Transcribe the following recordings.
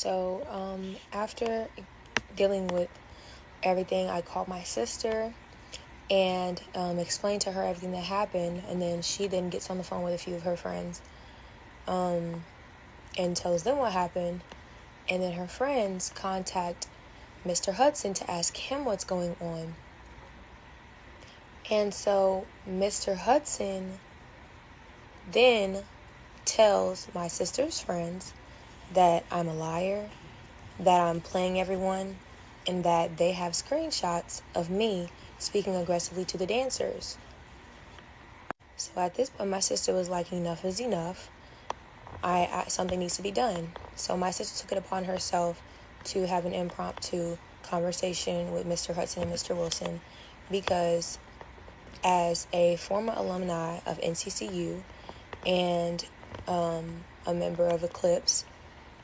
So after dealing with everything, I called my sister and explained to her everything that happened, and then she then gets on the phone with a few of her friends and tells them what happened, and then her friends contact Mr. Hudson to ask him what's going on. And so Mr. Hudson then tells my sister's friends that I'm a liar, that I'm playing everyone, and that they have screenshots of me speaking aggressively to the dancers. So at this point, my sister was like, enough is enough. Something needs to be done. So my sister took it upon herself to have an impromptu conversation with Mr. Hudson and Mr. Wilson, because as a former alumni of NCCU and a member of Eclipse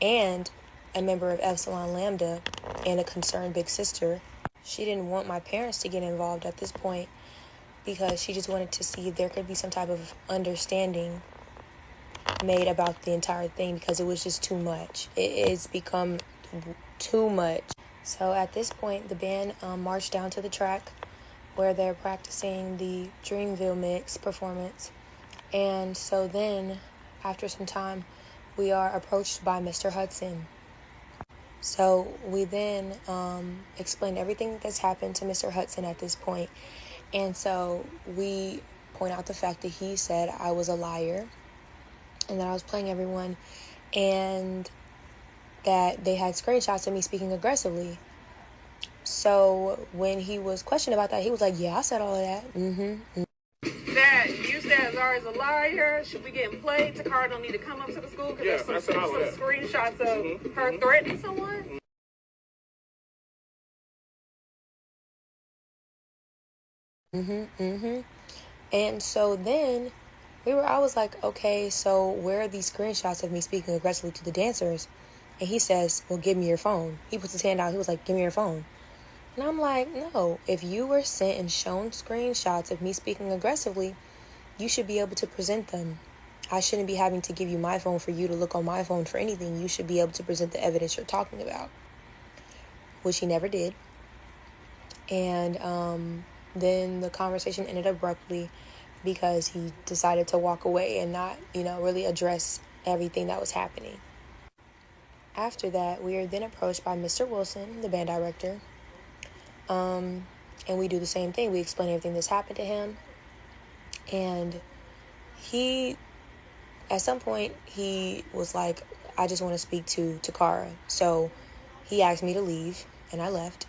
and a member of Epsilon Lambda and a concerned big sister, she didn't want my parents to get involved at this point, because she just wanted to see if there could be some type of understanding made about the entire thing, because it was just too much. It's become too much. So at this point, the band marched down to the track where they're practicing the Dreamville mix performance. And so then, after some time, we are approached by Mr. Hudson. So we then explain everything that's happened to Mr. Hudson at this point. And so we point out the fact that he said I was a liar and that I was playing everyone, and that they had screenshots of me speaking aggressively. So when he was questioned about that, he was like, yeah, I said all of that. That you said Zara's a liar. Should we get played? Takara don't need to come up to the school because there's some screenshots of her threatening someone. And so then I was like, okay, so where are these screenshots of me speaking aggressively to the dancers? And he says, well, give me your phone. He puts his hand out. He was like, give me your phone. And I'm like, no, if you were sent and shown screenshots of me speaking aggressively, you should be able to present them. I shouldn't be having to give you my phone for you to look on my phone for anything. You should be able to present the evidence you're talking about, which he never did. And then the conversation ended abruptly because he decided to walk away and not, really address everything that was happening. After that, we are then approached by Mr. Wilson, the band director. And we do the same thing. We explain everything that's happened to him. And at some point, he was like, I just want to speak to Takara. So he asked me to leave, and I left.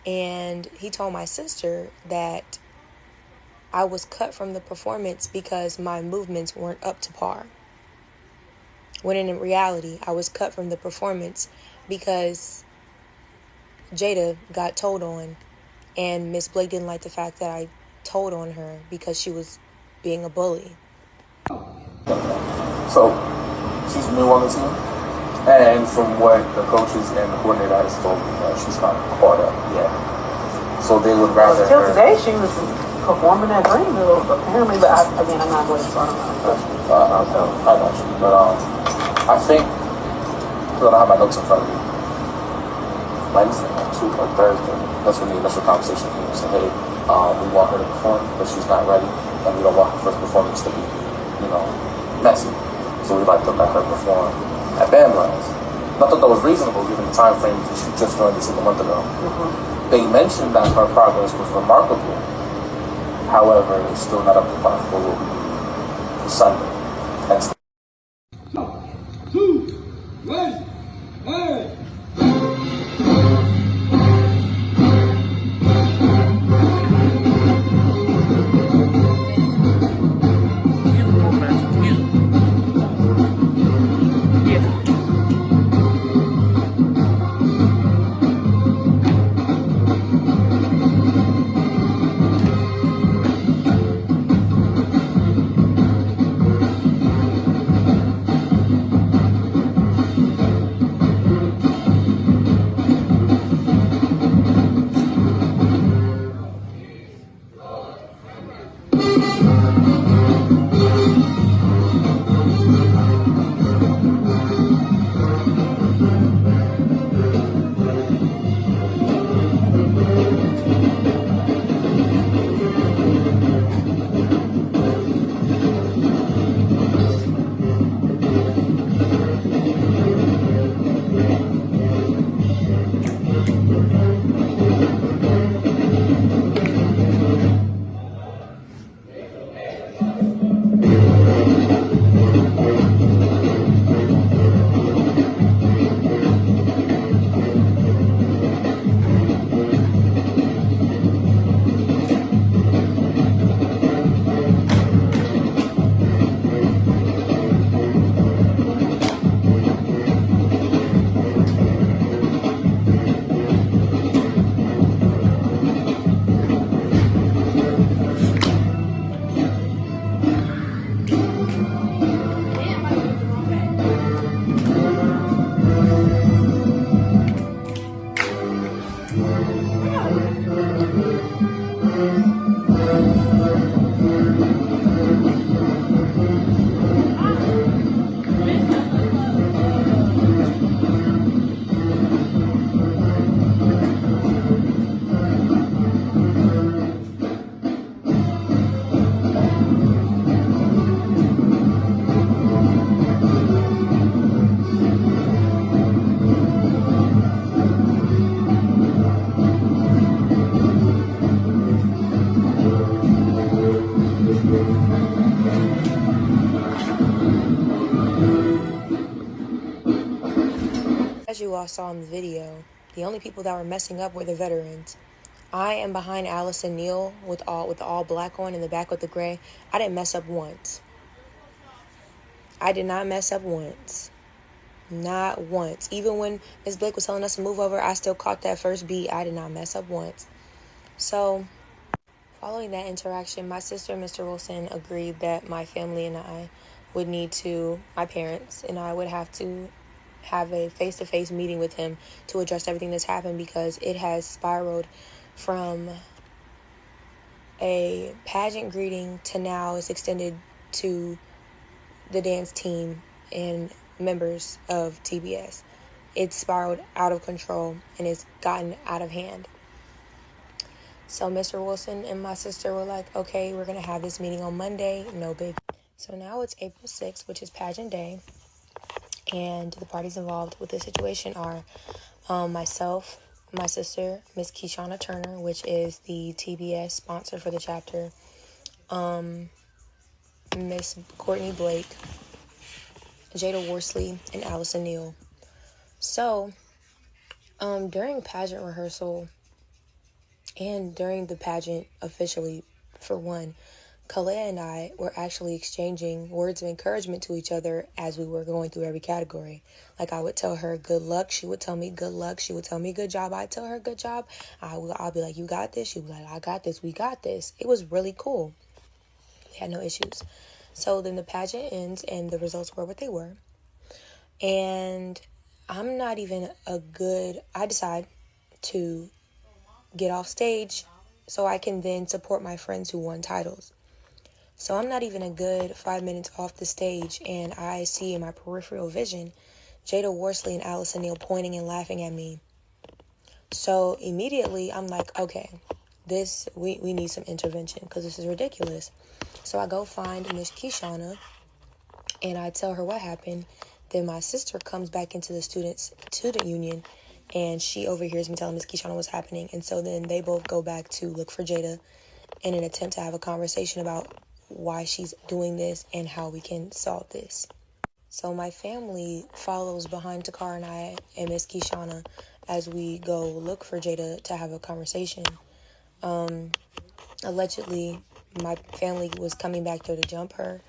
And he told my sister that I was cut from the performance because my movements weren't up to par. When in reality, I was cut from the performance because Jada got told on, and Miss Blake didn't like the fact that I told on her because she was being a bully. So, she's new on the team, and from what the coaches and the coordinator has told me, she's not caught up yet. So they would rather Till today, she was performing at Greenville, apparently, but I'm not going to start on that. I got you. But I think, I don't have my notes in front of me. Wednesday or Thursday, that's when the initial conversation came. We said, hey, we want her to perform, but she's not ready, and we don't want her first performance to be, messy. So we'd like to let her perform at Bandlands. And I thought that was reasonable given the time frame because she just joined us a month ago. They mentioned that her progress was remarkable. However, it's still not up to par for what we need for Sunday. And As you all saw in the video, the only people that were messing up were the veterans. I am behind Alice and Neil with the all black on in the back with the gray. I didn't mess up once. I did not mess up once. Not once. Even when Ms. Blake was telling us to move over, I still caught that first beat. I did not mess up once. So, following that interaction, my sister, Mr. Wilson, agreed that my family and I would need to, my parents and I would have to have a face-to-face meeting with him to address everything that's happened, because it has spiraled from a pageant greeting to now it's extended to the dance team and members of TBS. It's spiraled out of control and it's gotten out of hand. So Mr. Wilson and my sister were like, okay, we're going to have this meeting on Monday. No big. So now it's April 6th, which is pageant day. And the parties involved with this situation are myself, my sister, Miss Keishana Turner, which is the TBS sponsor for the chapter, Miss Courtney Blake, Jada Worsley, and Allison Neal. So, during pageant rehearsal and during the pageant officially, for one, Kalea and I were actually exchanging words of encouragement to each other as we were going through every category. Like, I would tell her good luck, she would tell me good luck, she would tell me good job, I'd tell her good job, I'll be like, you got this, she'd be like, I got this, we got this. It was really cool. We had no issues. So then the pageant ends and the results were what they were. And I'm not even I decide to get off stage so I can then support my friends who won titles. So I'm not even a good 5 minutes off the stage, and I see in my peripheral vision Jada Worsley and Allison Neal pointing and laughing at me. So immediately I'm like, okay, we need some intervention because this is ridiculous. So I go find Miss Keishana and I tell her what happened. Then my sister comes back into the student union, and she overhears me telling Miss Keishana what's happening. And so then they both go back to look for Jada in an attempt to have a conversation about why she's doing this and how we can solve this. So my family follows behind Takar and I and Miss Keishana as we go look for Jada to have a conversation. Allegedly, my family was coming back there to jump her.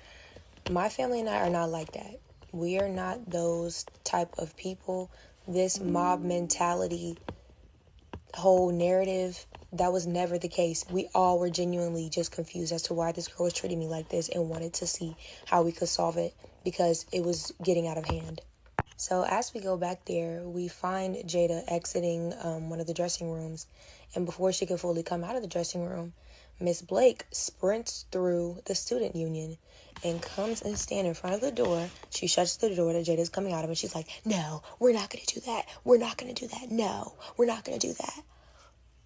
My family and I are not like that. We are not those type of people. This mob mentality whole narrative, that was never the case. We all were genuinely just confused as to why this girl was treating me like this and wanted to see how we could solve it because it was getting out of hand. So as we go back there, we find Jada exiting one of the dressing rooms. And before she could fully come out of the dressing room, Miss Blake sprints through the student union and comes and stands in front of the door. She shuts the door that Jada's coming out of, and she's like, no, we're not going to do that. We're not going to do that. No, we're not going to do that.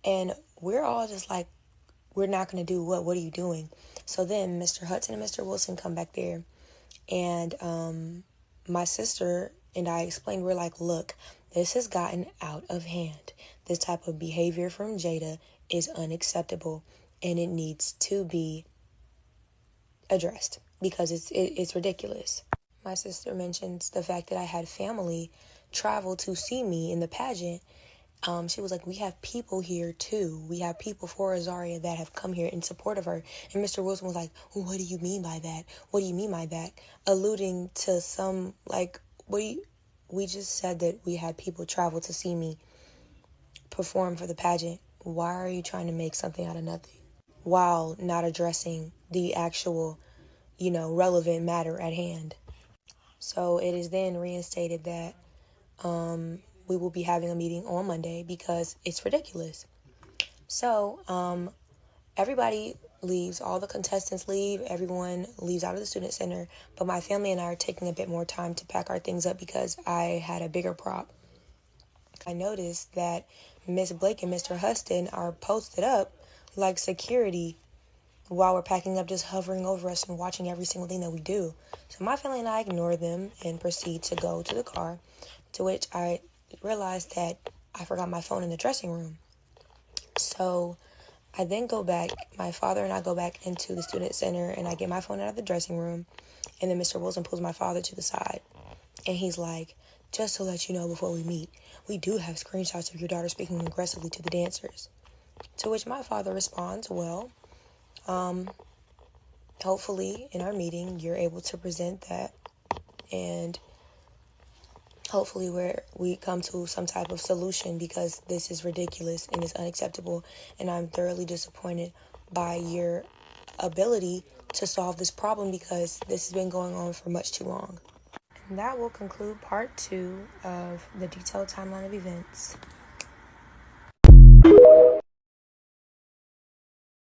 And we're all just like, we're not going to do what? What are you doing? So then Mr. Hudson and Mr. Wilson come back there, and my sister and I explained, we're like, look, this has gotten out of hand. This type of behavior from Jada is unacceptable, and it needs to be addressed because it's ridiculous. My sister mentions the fact that I had family travel to see me in the pageant. She was like, we have people here too. We have people for Azaria that have come here in support of her. And Mr. Wilson was like, well, what do you mean by that? What do you mean by that? Alluding to some, like, we just said that we had people travel to see me perform for the pageant. Why are you trying to make something out of nothing while not addressing the actual, relevant matter at hand? So it is then reinstated that we will be having a meeting on Monday because it's ridiculous. So everybody leaves, all the contestants leave, everyone leaves out of the student center, but my family and I are taking a bit more time to pack our things up because I had a bigger prop. I noticed that Miss Blake and Mr. Huston are posted up like security while we're packing up, just hovering over us and watching every single thing that we do. So my family and I ignore them and proceed to go to the car, to which I realized that I forgot my phone in the dressing room. So I then go back, my father and I go back into the student center, and I get my phone out of the dressing room, and then Mr. Wilson pulls my father to the side, and he's like, Just to let you know before we meet, we do have screenshots of your daughter speaking aggressively to the dancers. To which my father responds, well, hopefully in our meeting you're able to present that, and hopefully we come to some type of solution, because this is ridiculous and is unacceptable, and I'm thoroughly disappointed by your ability to solve this problem, because this has been going on for much too long. And that will conclude part 2 of the detailed timeline of events.